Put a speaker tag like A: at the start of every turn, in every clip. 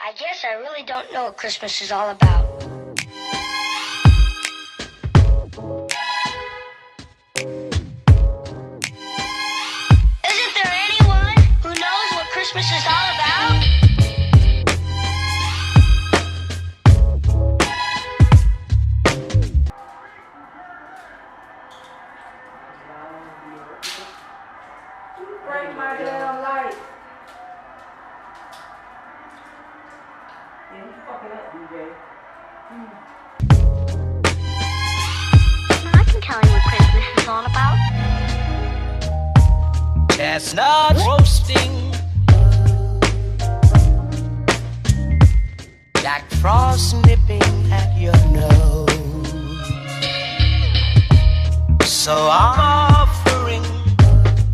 A: I guess I really don't know what Christmas is all about. Isn't there anyone who knows what Christmas is all about?
B: Break my damn light. Yeah, you fucking up, DJ.
A: I can tell you what Christmas is all about.
C: Chestnuts roasting, Jack Frost nipping at your nose. So I'm offering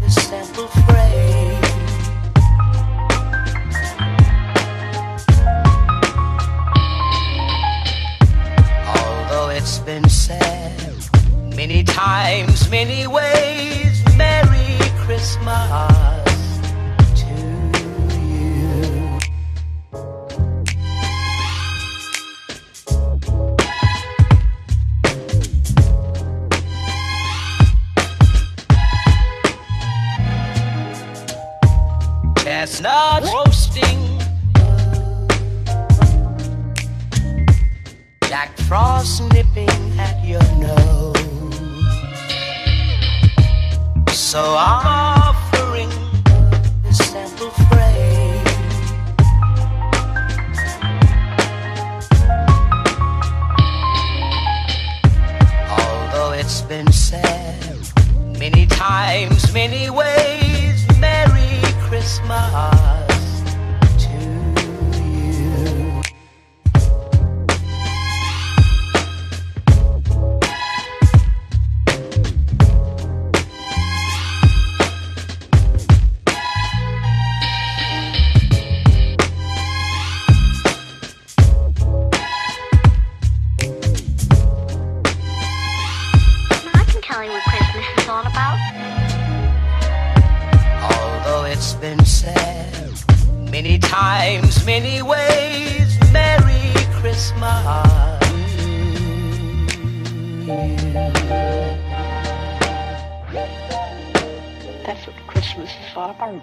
C: this simple phrase. Although it's been said many times, many ways, Merry Christmas to you. Chestnuts roasting, Jack Frost nipping at your nose. So I'm offering this simple phrase. Although it's been said many times, many ways, Merry Christmas to you.
A: I can tell you what Christmas is all about.
C: Although it's been said many times, many ways, Merry Christmas.
A: That's what Christmas is all about.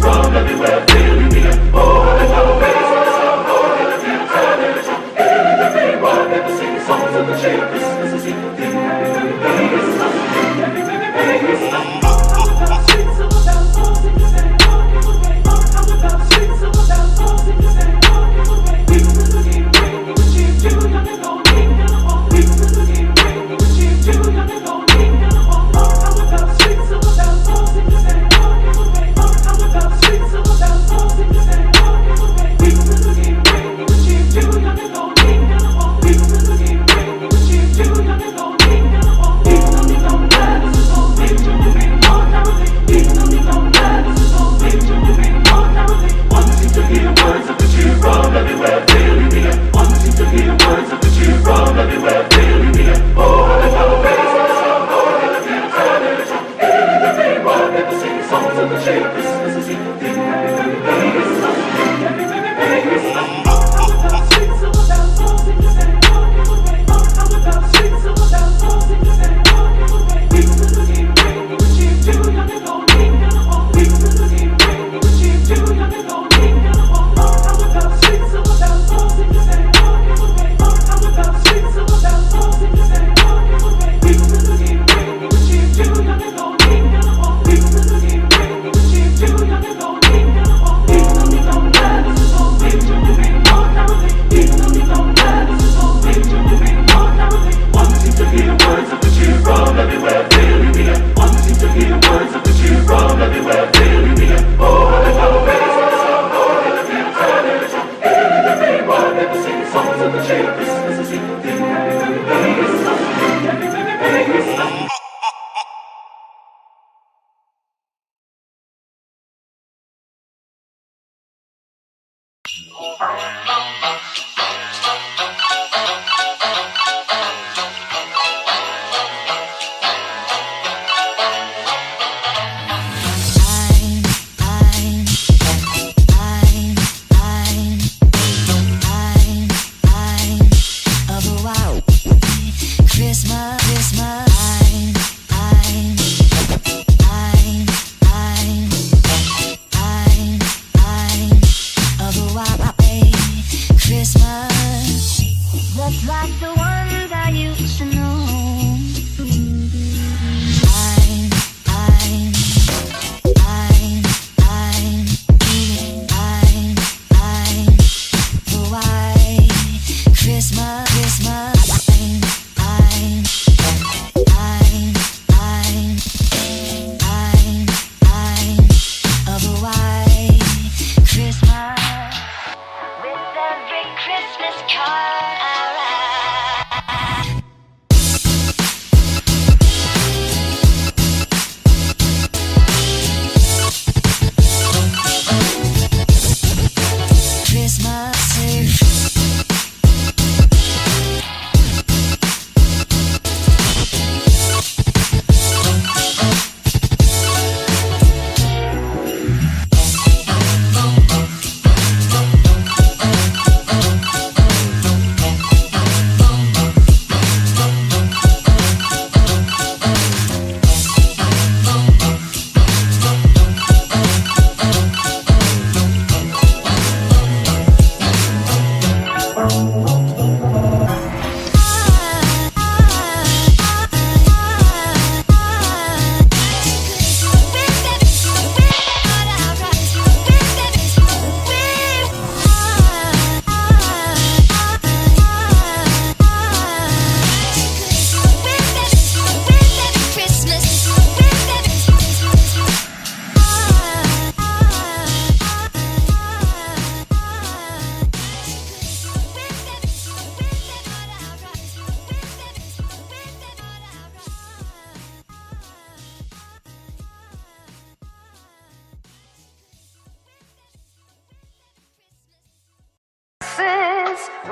D: Go,
A: used to know.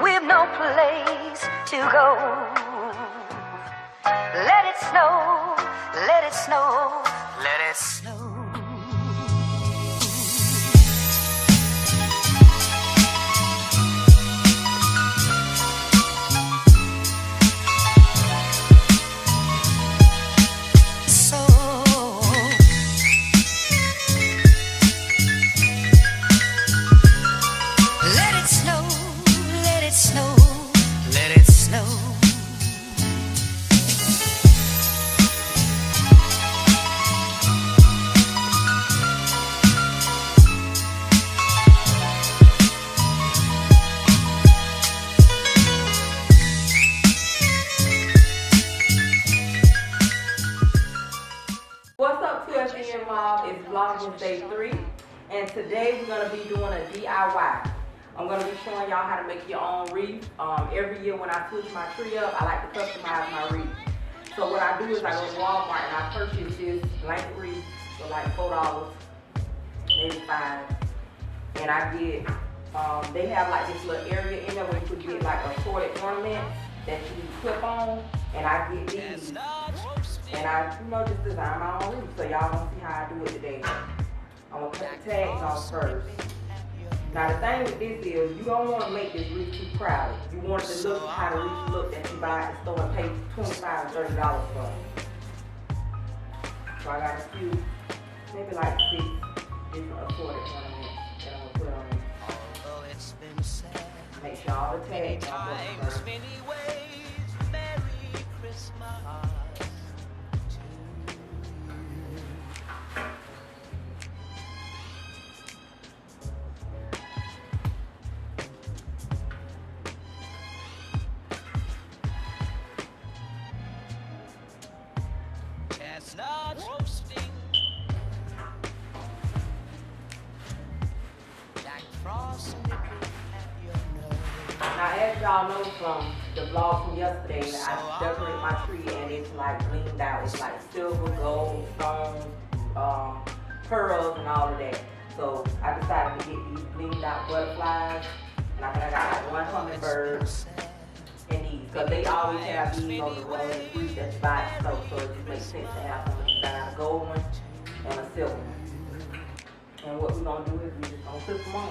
D: We've no place to go. Let it snow, let it snow, let it snow.
B: What's up, 2SDN Mom? It's Vlogmas Day 3, and today we're going to be doing a DIY. I'm going to be showing y'all how to make your own wreath. Every year when I switch my tree up, I like to customize my wreath. So what I do is I go to Walmart and I purchase this blanket wreath for like $4, maybe $5. And I get, they have like this little area in there where you could get like assorted ornaments that you clip on, and I get these. And I, just design my own wreath, so y'all gonna see how I do it today. I'm gonna put the tags on first. Now the thing with this is, you don't want to make this wreath too crowded. You want it to look how the wreath look that you buy at the store and pay $25 or $30 for. So I got a few, maybe like 6 different assorted ornaments that I'm gonna put on it. Make sure all the tags are first. Now, as y'all know from the vlog from yesterday, I decorate my tree and it's like blinged out. It's like silver, gold, stones, pearls, and all of that. So I decided to get these blinged out butterflies, and I think I got like 1 hummingbird in these, because they always have these on the rolling wreath that you buy at the store. So it just makes sense to have some of these. I got a gold one and a silver one. And what we're gonna do is we just gonna clip them on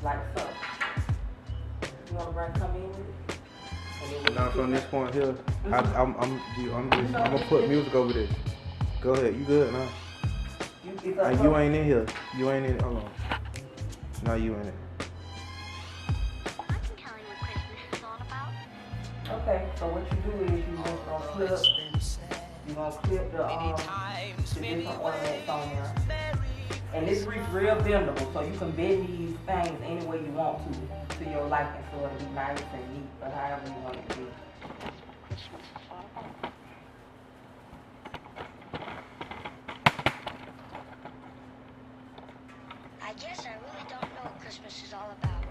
B: like so. You want to bring some in with it?
E: Now from this point here, I'm gonna put music over this. Go ahead, you good now? You ain't in here. You ain't in. Hold on. No, you ain't in.
A: I can tell you what Christmas is all about.
B: clip. You're gonna clip the different ornaments on there. And this wreath real bendable, so you can bend these things any way you want to your liking, so it'll be nice and neat, but however you want it to be.
A: I guess I really don't know what Christmas is all about.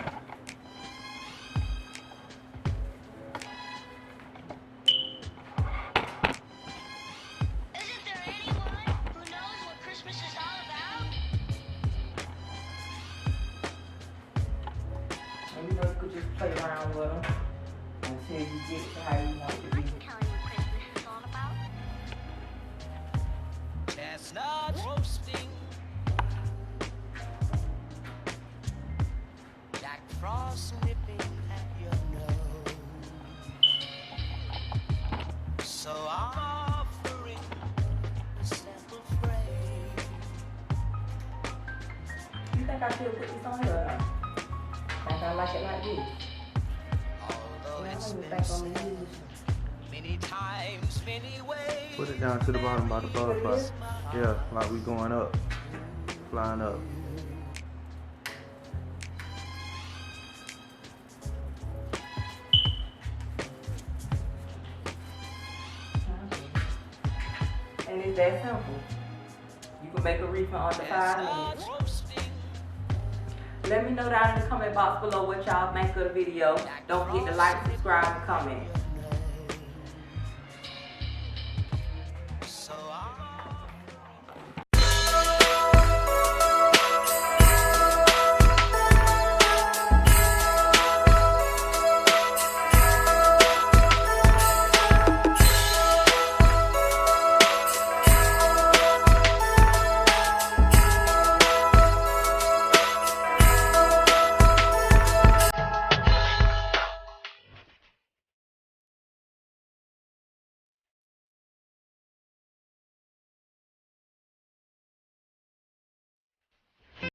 A: Isn't there anyone who knows what Christmas is all about?
B: And you know, you could just play around with them until you get it to how you want it to
A: I
B: be.
A: can tell you what Christmas is all about.
C: Chestnuts roasting, Jack Frost nipping at your nose. So I'm offering a simple phrase.
B: You think I should put this on here or not? Think I like it like this?
C: Although
B: I don't
C: it's
B: even
C: been
B: think I'm
C: said
B: gonna use this.
C: many times, many ways.
E: Put it down to the bottom by the butterfly. Yeah, like we going up, flying up.
B: And it's that simple. You can make a wreath in under 5 minutes. Let me know down in the comment box below what y'all think of the video. Don't forget to like, subscribe, and comment.